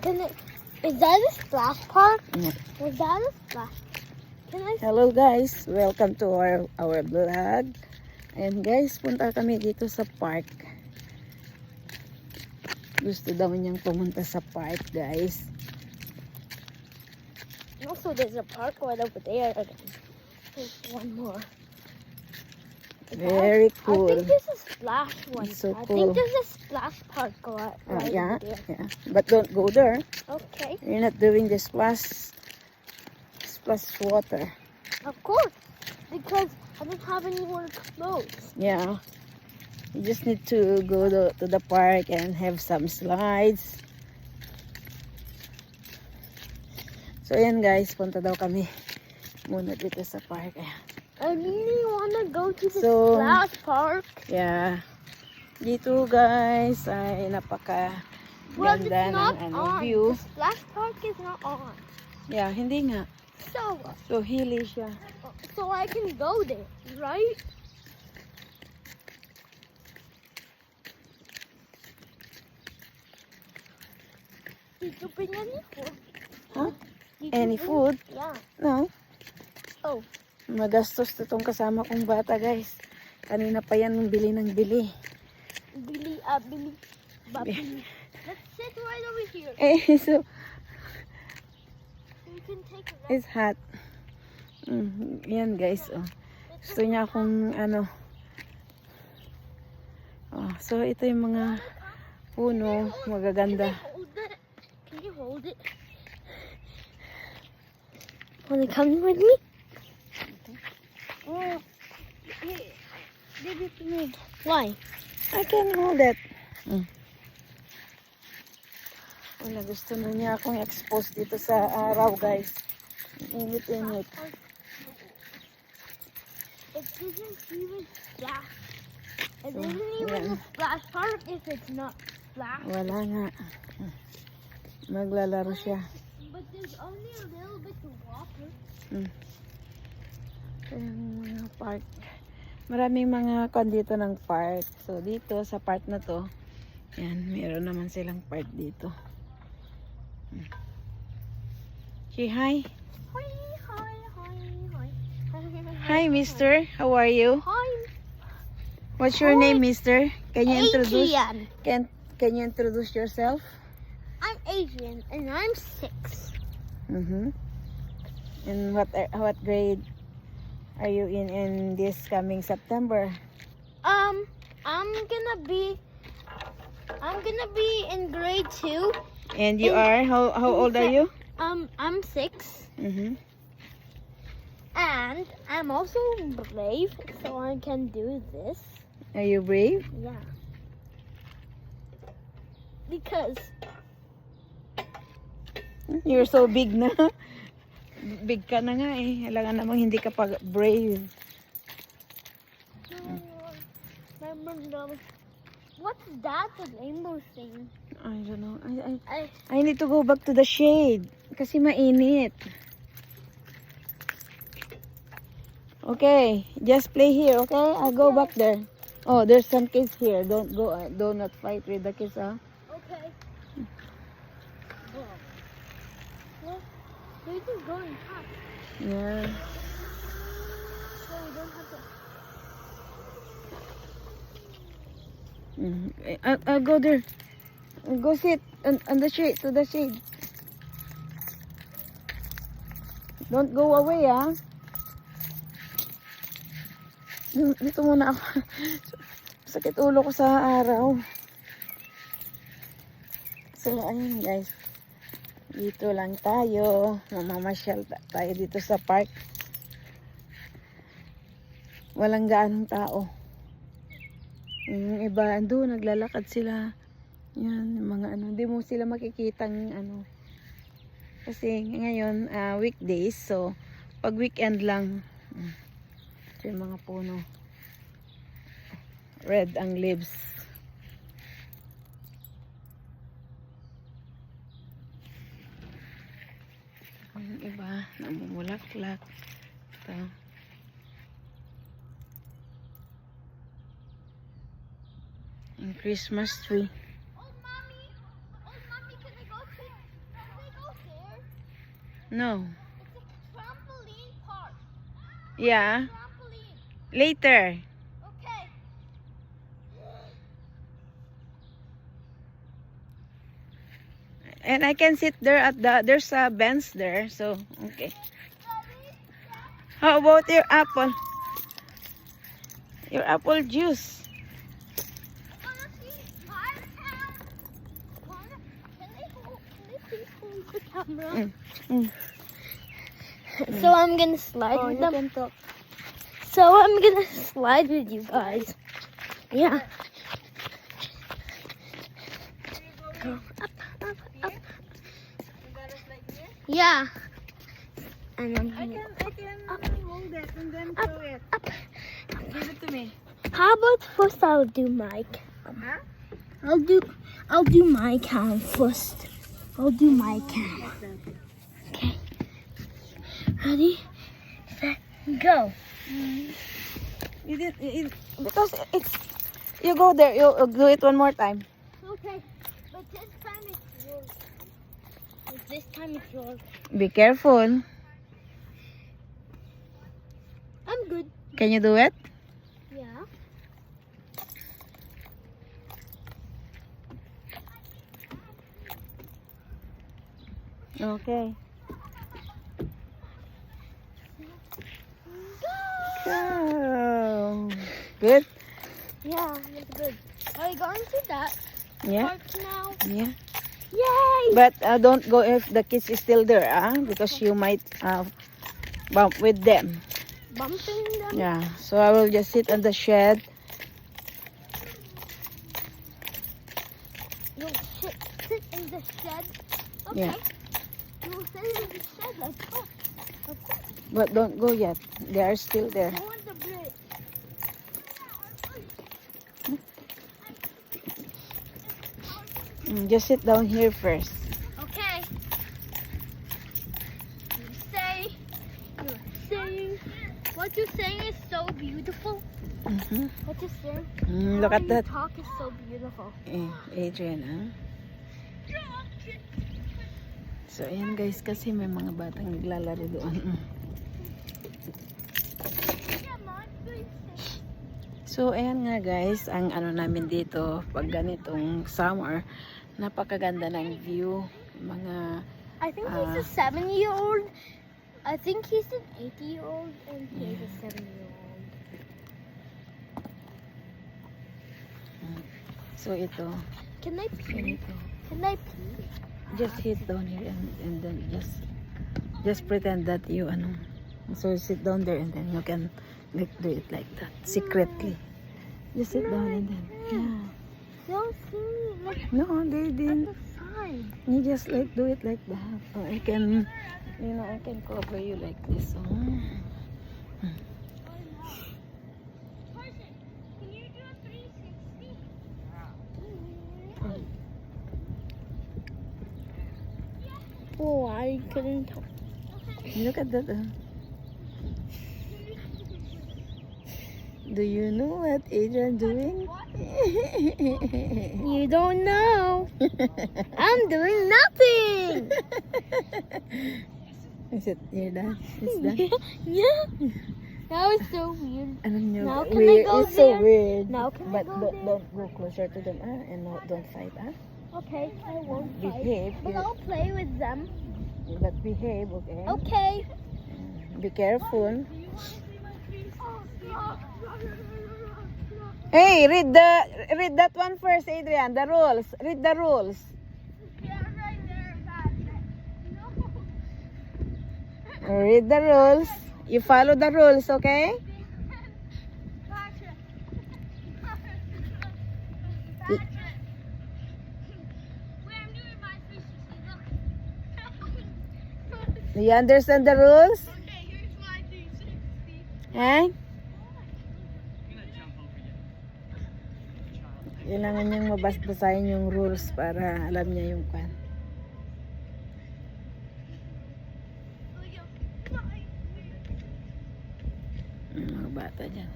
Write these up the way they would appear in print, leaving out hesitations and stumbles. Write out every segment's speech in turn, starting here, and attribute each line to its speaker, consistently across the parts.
Speaker 1: Is that a splash park?
Speaker 2: Yeah.
Speaker 1: Is that a splash? Can I?
Speaker 2: Hello guys, welcome to our vlog. And guys, punta kami dito sa park. Gusto daw niyang pumunta sa park, guys.
Speaker 1: Also, there's a park right over there. There's one more.
Speaker 2: Very cool.
Speaker 1: I think there's a splash one.
Speaker 2: It's so
Speaker 1: I
Speaker 2: cool.
Speaker 1: think there's a splash park right
Speaker 2: Yeah,
Speaker 1: over there.
Speaker 2: yeah. But don't go there.
Speaker 1: Okay.
Speaker 2: You're not doing the splash water.
Speaker 1: Of course, because I don't have any more clothes.
Speaker 2: Yeah. You just need to go to the park and have some slides. So ayan guys, punta daw kami muna dito sa park. Ayan.
Speaker 1: I really want to go to the
Speaker 2: So,
Speaker 1: splash park.
Speaker 2: Yeah. Dito guys ay napaka
Speaker 1: Well, it's
Speaker 2: ganda
Speaker 1: not
Speaker 2: ng
Speaker 1: on.
Speaker 2: view.
Speaker 1: The splash park is not on.
Speaker 2: Yeah, hindi nga.
Speaker 1: So,
Speaker 2: So hilly siya.
Speaker 1: so I can go there, right? Did you bring any food?
Speaker 2: Huh?
Speaker 1: Did you
Speaker 2: Any
Speaker 1: bring-
Speaker 2: food?
Speaker 1: Yeah.
Speaker 2: No.
Speaker 1: Oh.
Speaker 2: Magastos to tong kasama kong bata guys. Kanina pa yan nung bili ng bili.
Speaker 1: Billy, Billy. Let's sit right over here.
Speaker 2: So
Speaker 1: You can take a rest.
Speaker 2: it's hot. Yan guys. Oh. Gusto niya akong ano. Oh, so ito yung mga puno. Magaganda.
Speaker 1: Hold it. Can you hold it? Wanna come with me?
Speaker 2: Oh, give it to me.
Speaker 1: Why?
Speaker 2: I can hold it. Wala, gusto na niya akong expose dito sa araw guys. Init-init.
Speaker 1: It doesn't even splash. It
Speaker 2: So,
Speaker 1: isn't even
Speaker 2: yeah.
Speaker 1: a splash park if it's not splash.
Speaker 2: Wala nga. Maglalaro siya.
Speaker 1: But there's only a little bit of water.
Speaker 2: Yung mga park. Maraming mga kwan dito ng park. So dito sa park na to, yan, meron naman silang park dito. Say hi.
Speaker 1: Hi, hi, hi, hi.
Speaker 2: Hi, mister. How are you?
Speaker 1: Hi.
Speaker 2: What's your
Speaker 1: Hi.
Speaker 2: name, mister? Can you introduce
Speaker 1: Adrian.
Speaker 2: can you introduce yourself?
Speaker 1: I'm Adrian, and I'm 6.
Speaker 2: And what grade are you in this coming September?
Speaker 1: I'm gonna be in grade 2.
Speaker 2: And you are how old are you?
Speaker 1: I'm 6,
Speaker 2: Mm-hmm.
Speaker 1: and I'm also brave, so I can do this.
Speaker 2: Are you brave?
Speaker 1: Yeah. Because
Speaker 2: You're so big na. Big ka na nga eh. Kailangan namang hindi ka pa brave.
Speaker 1: what's that? The rainbow thing.
Speaker 2: I don't know.
Speaker 1: I
Speaker 2: I need to go back to the shade. Kasi mainit. Okay. Just play here, okay? I'll go back there. Oh, there's some kids here. Don't go. Do not fight with the kids, huh?
Speaker 1: okay. Well, they're just going fast,
Speaker 2: Yeah.
Speaker 1: so we don't have to.
Speaker 2: I'll go there. I'll go sit on the shade, to the shade. Don't go away, ah. Dito muna ako. Sakit ulo ko sa araw. So, ayun guys. Dito lang tayo. Mamamasyal tayo dito sa park. Walang gaanong tao. Yung iba, doon, naglalakad sila. Yan, yung mga ano. Hindi mo sila makikitang ano. Kasi ngayon, weekdays. So, pag weekend lang, ito yung mga puno. Red ang leaves. Yung iba, namumulaklak. Ito. Yung Christmas tree.
Speaker 1: Oh, mommy, can I go to
Speaker 2: No.
Speaker 1: It's a trampoline park.
Speaker 2: Yeah.
Speaker 1: Trampoline.
Speaker 2: Later.
Speaker 1: Okay.
Speaker 2: And I can sit there at there's a bench there. So, okay. How about your apple? Your apple juice. Mm. Mm.
Speaker 1: So I'm gonna slide with them.
Speaker 2: Can talk.
Speaker 1: So I'm gonna slide with you guys. Yeah. Go up, up, up. Yeah. And I'm
Speaker 2: I
Speaker 1: gonna
Speaker 2: can hold it and then
Speaker 1: up,
Speaker 2: throw it.
Speaker 1: up.
Speaker 2: Give it to me.
Speaker 1: How about first I'll do my cam.
Speaker 2: Huh?
Speaker 1: I'll do my cam first. I'll do my cam. Okay. Ready? Set, go.
Speaker 2: You did because it's you go there. You do it one more time.
Speaker 1: Okay. But this time it's yours. This time it's yours.
Speaker 2: Be careful.
Speaker 1: I'm good.
Speaker 2: Can you do it?
Speaker 1: Yeah.
Speaker 2: Okay. Go. Good.
Speaker 1: Yeah, it's good. Are you going to that
Speaker 2: Yeah.
Speaker 1: park now?
Speaker 2: Yeah.
Speaker 1: Yay!
Speaker 2: But don't go if the kids is still there, because you might bump with them.
Speaker 1: Bumping them?
Speaker 2: Yeah. So I will just sit on the shed.
Speaker 1: You'll sit in the shed? Okay.
Speaker 2: Yeah.
Speaker 1: You'll sit in the shed like that. Okay.
Speaker 2: But don't go yet. They are still there.
Speaker 1: Go on the bridge.
Speaker 2: Just sit down here first.
Speaker 1: Okay. You're saying, what you're saying is so beautiful.
Speaker 2: Mm-hmm.
Speaker 1: What you're saying,
Speaker 2: Look
Speaker 1: how
Speaker 2: at
Speaker 1: you
Speaker 2: that.
Speaker 1: talk is so beautiful.
Speaker 2: Adrian, So, ayan guys, kasi may mga batang naglalaro doon. So, ayan nga guys, ang ano namin dito, pag ganitong summer, napakaganda ng view. Mga,
Speaker 1: I think he's a 7-year-old. I think he's an 8-year-old and he's a 7-year-old.
Speaker 2: so ito,
Speaker 1: Can I pee?
Speaker 2: ganito.
Speaker 1: Can I pee?
Speaker 2: Just sit down here and then just pretend that you, so sit down there and then you can like do it like that, secretly. Just sit down and then, yeah.
Speaker 1: Don't see me like
Speaker 2: No, they
Speaker 1: at
Speaker 2: didn't.
Speaker 1: the side.
Speaker 2: You just like do it like that. Or I can, I can cover you like this. Oh.
Speaker 1: Can you do a 360? Oh, I couldn't.
Speaker 2: Look at that. Do you know what Adrian doing?
Speaker 1: You don't know. I'm doing nothing.
Speaker 2: Is it you're done? It's done?
Speaker 1: Yeah. That was so weird.
Speaker 2: I don't know.
Speaker 1: Now can I
Speaker 2: Weird.
Speaker 1: go
Speaker 2: It's so
Speaker 1: there?
Speaker 2: weird.
Speaker 1: Now can I
Speaker 2: But
Speaker 1: go there?
Speaker 2: don't go closer to them, and don't fight,
Speaker 1: Okay, I won't fight.
Speaker 2: Behave.
Speaker 1: But I'll play with them.
Speaker 2: But behave, okay?
Speaker 1: Okay.
Speaker 2: Be careful. Hey, read that one first, Adrian. The rules. Read the rules. Read the rules. You follow the rules, okay? Do you understand the rules? Eh? Kailangan niyang mabas-basahin yung rules para alam niya yung kan. Mga bata dyan.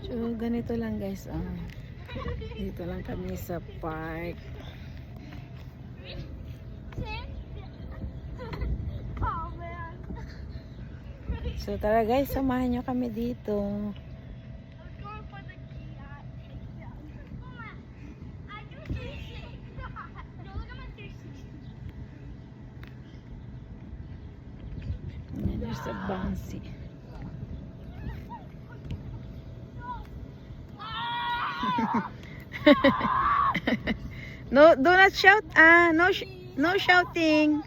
Speaker 2: So, ganito lang guys. Dito lang kami sa park. So tara guys, samahan nyo kami dito. There's a bouncy. No, do not shout. No shouting.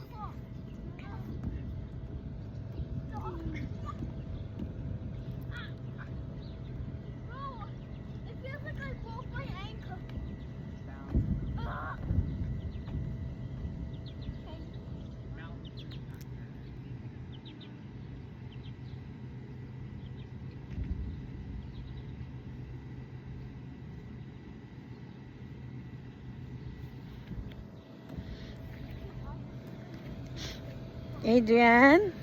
Speaker 2: Adrian?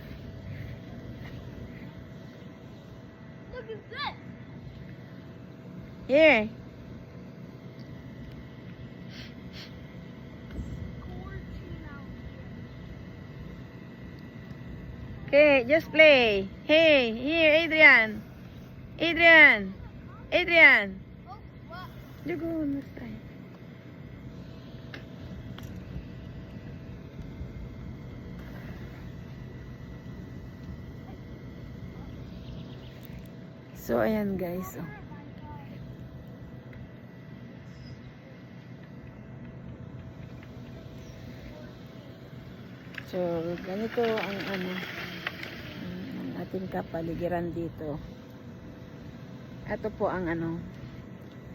Speaker 1: Look at this.
Speaker 2: Here. Okay, just play. Hey, here, Adrian. Adrian. Adrian.
Speaker 1: Oh, what?
Speaker 2: You go on this side. So, ayan guys. Oh. So, ganito ang ang ating kapaligiran dito. Ito po ang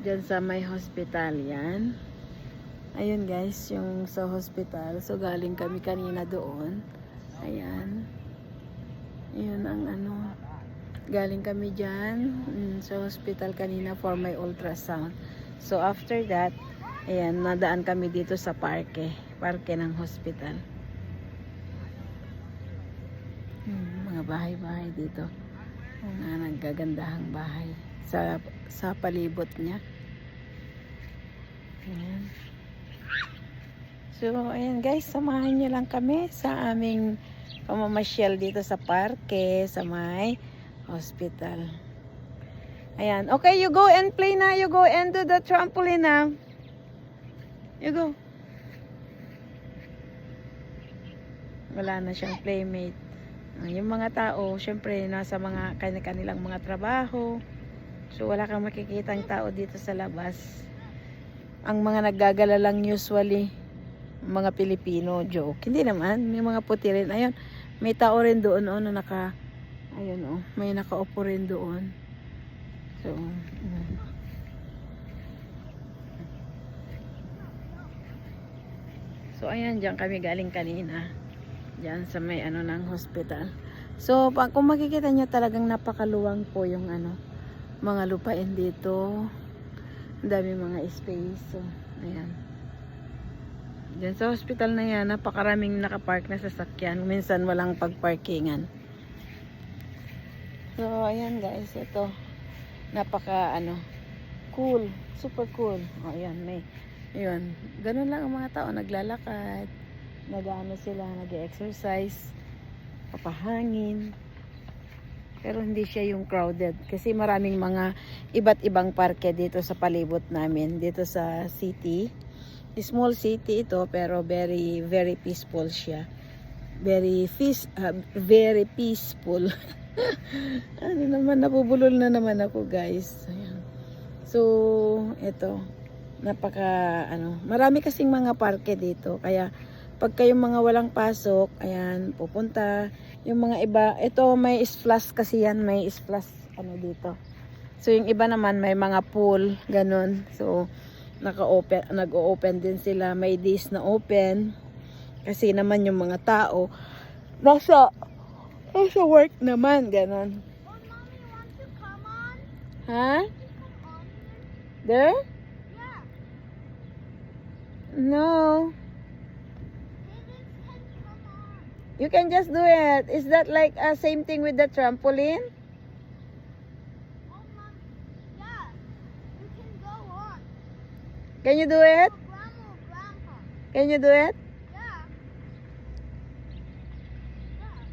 Speaker 2: dyan sa may hospital yan. Ayun guys, yung sa hospital. So, galing kami kanina doon. Ayan. Yun ang galing kami dyan sa hospital kanina for my ultrasound. So after that, ayan, nadaan kami dito sa parke ng hospital. Mga bahay-bahay dito. Mga naggagandahang bahay sa palibot niya. Ayan. So ayan guys, samahan nyo lang kami sa aming pamamasyal dito sa parke sa may hospital. Ayan. Okay, you go and play na. You go and do the trampoline na. You go. Wala na siyang playmate. Yung mga tao, syempre, nasa mga kanilang mga trabaho. So, wala kang makikitang tao dito sa labas. Ang mga naggagala lang usually, mga Pilipino, joke. Hindi naman. May mga puti rin. Ayun, may tao rin doon na ayun may nakaupo rin doon. So, So, ayan, dyan kami galing kanina. Dyan sa may ng hospital. So, kung makikita nyo talagang napakaluwang po yung mga lupain dito. Ang dami mga space. So, ayan. Dyan sa hospital na yan, napakaraming nakapark na sasakyan. Minsan walang pagparkingan. So, ayan guys, ito. Napaka, cool. Super cool. O, ayan, ayun. Ganun lang ang mga tao. Naglalakad. Sila, nag-exercise. Papahangin. Pero hindi siya yung crowded. Kasi maraming mga iba't ibang parke dito sa palibot namin. Dito sa city. Small city ito, pero very, very peaceful siya. Very peaceful. Napubulol na naman ako guys. Ayan. So, ito, marami kasing mga parke dito. Kaya, pag kayong mga walang pasok, ayan, pupunta. Yung mga iba, ito may splash kasi yan, may splash dito. So, yung iba naman may mga pool, ganun. So, nag-o-open din sila. May days na open. Kasi naman yung mga tao, nasa work naman, ganon.
Speaker 1: Oh, Mommy, want to come on?
Speaker 2: Ha?
Speaker 1: Come on.
Speaker 2: There?
Speaker 1: Yeah.
Speaker 2: No.
Speaker 1: Physics can come on.
Speaker 2: You can just do it. Is that like same thing with the trampoline?
Speaker 1: Oh, Mommy. Yeah. You can go on.
Speaker 2: Can you do it?
Speaker 1: For Grandma or Grandpa.
Speaker 2: Can you do it?
Speaker 1: Yeah.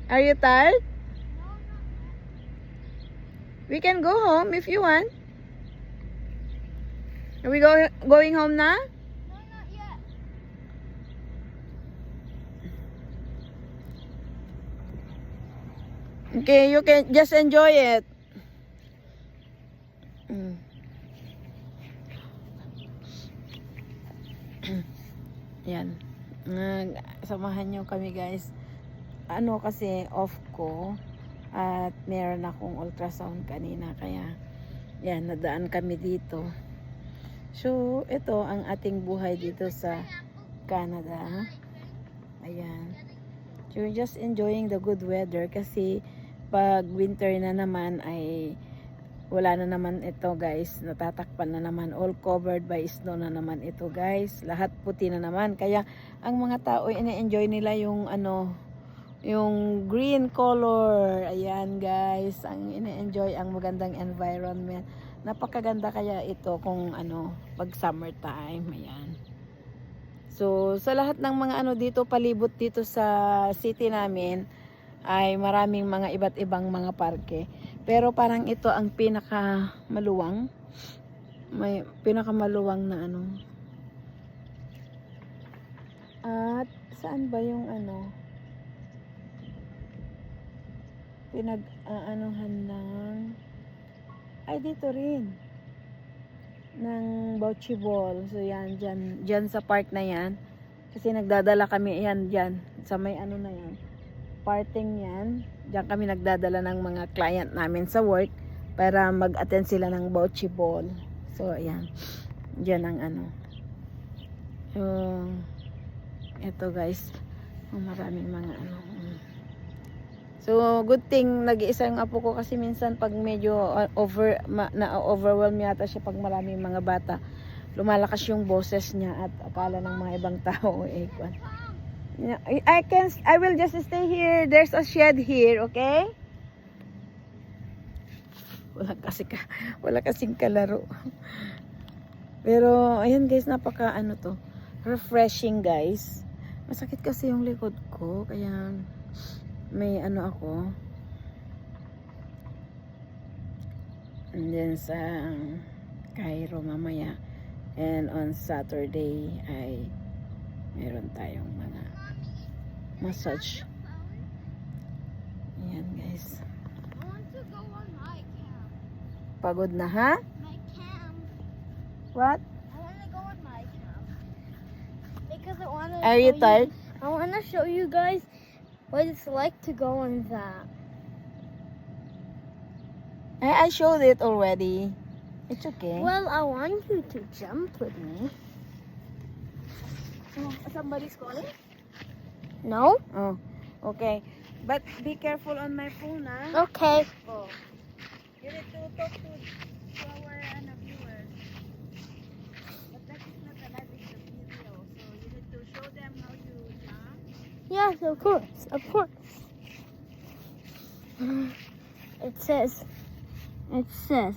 Speaker 2: Are you tired?
Speaker 1: No, not yet.
Speaker 2: We can go home if you want. Are we going home na?
Speaker 1: No, not yet.
Speaker 2: Okay, you can just enjoy it. Yan. Samahan nyo kami guys. Ano kasi off ko at meron akong ultrasound kanina kaya yan, nadaan kami dito. So, ito ang ating buhay dito sa Canada. Ayan. So, we're just enjoying the good weather kasi pag winter na naman ay wala na naman ito guys. Natatakpan na naman. All covered by snow na naman ito guys. Lahat puti na naman. Kaya ang mga tao ina-enjoy nila yung yung green color. Ayan guys. Ang ina-enjoy ang magandang environment. Napakaganda kaya ito kung pag summertime. Ayan. So, sa lahat ng mga dito, palibot dito sa city namin, ay maraming mga iba't ibang mga parke. Pero parang ito ang pinakamaluwang. May pinakamaluwang na At, saan ba yung pinag-aanuhan ng... Ay, dito rin. Ng Bocce Ball. So, yan, dyan sa park na yan. Kasi nagdadala kami, yan, dyan. Sa may na yan. Parting yan. Diyan kami nagdadala ng mga client namin sa work para mag-attend sila ng Bocce Ball. So, ayan. Diyan ang So, eto guys. Maraming mga So, good thing nag-iisa yung apo ko kasi minsan pag medyo na-overwhelm yata siya pag maraming mga bata. Lumalakas yung boses niya at akala ng mga ibang tao I will just stay here. There's a shed here, okay? Wala kasing kalaro. Pero ayan guys, napaka to. Refreshing guys. Masakit kasi yung likod ko kaya may ako. And then sa Cairo mamaya. And on Saturday ay meron tayong mga massage. Ayan guys.
Speaker 1: I want to go on my camp.
Speaker 2: Pagod na ha?
Speaker 1: My camp.
Speaker 2: What?
Speaker 1: I want to go on my camp. Because I want to.
Speaker 2: Are you tired?
Speaker 1: I want to show you guys what it's like to go on that.
Speaker 2: I showed it already. It's okay.
Speaker 1: Well, I want you to jump with me.
Speaker 2: Somebody's calling?
Speaker 1: No?
Speaker 2: Oh, okay. But be careful on my phone, ha?
Speaker 1: Okay.
Speaker 2: Oh. You need to talk to our viewers. But that is not a live video, so you need to show them how to jump.
Speaker 1: Yes, of course. Of course. It says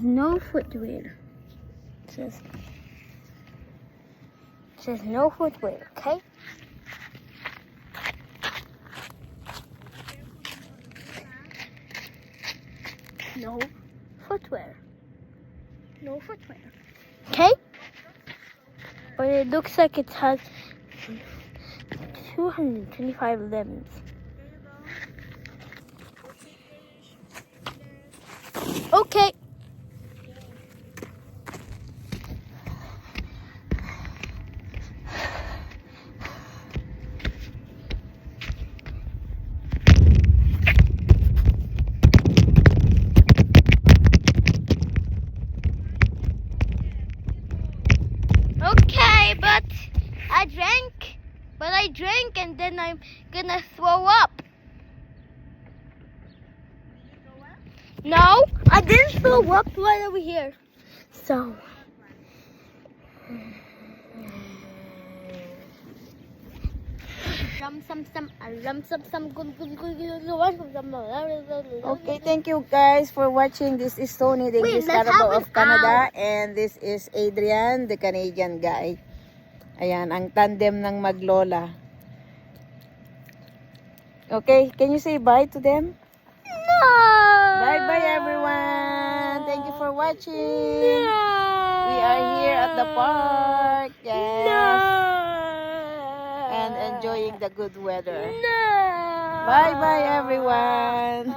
Speaker 1: no footwear. It says no footwear, okay? No footwear. No footwear. Okay? But it looks like it has 225 limbs. Okay. Okay, but I drank and then I'm gonna throw up. No, I didn't throw up right over here. So.
Speaker 2: Okay, thank you guys for watching. This is Tony, the English
Speaker 1: let's
Speaker 2: Carabao
Speaker 1: have
Speaker 2: of
Speaker 1: an
Speaker 2: Canada. And this is Adrian, the Canadian guy. Ayan, ang tandem ng maglola. Okay, can you say bye to them?
Speaker 1: No.
Speaker 2: Bye-bye everyone! Thank you for watching. We are here at the park. Yes. And enjoying the good weather. Bye-bye, everyone.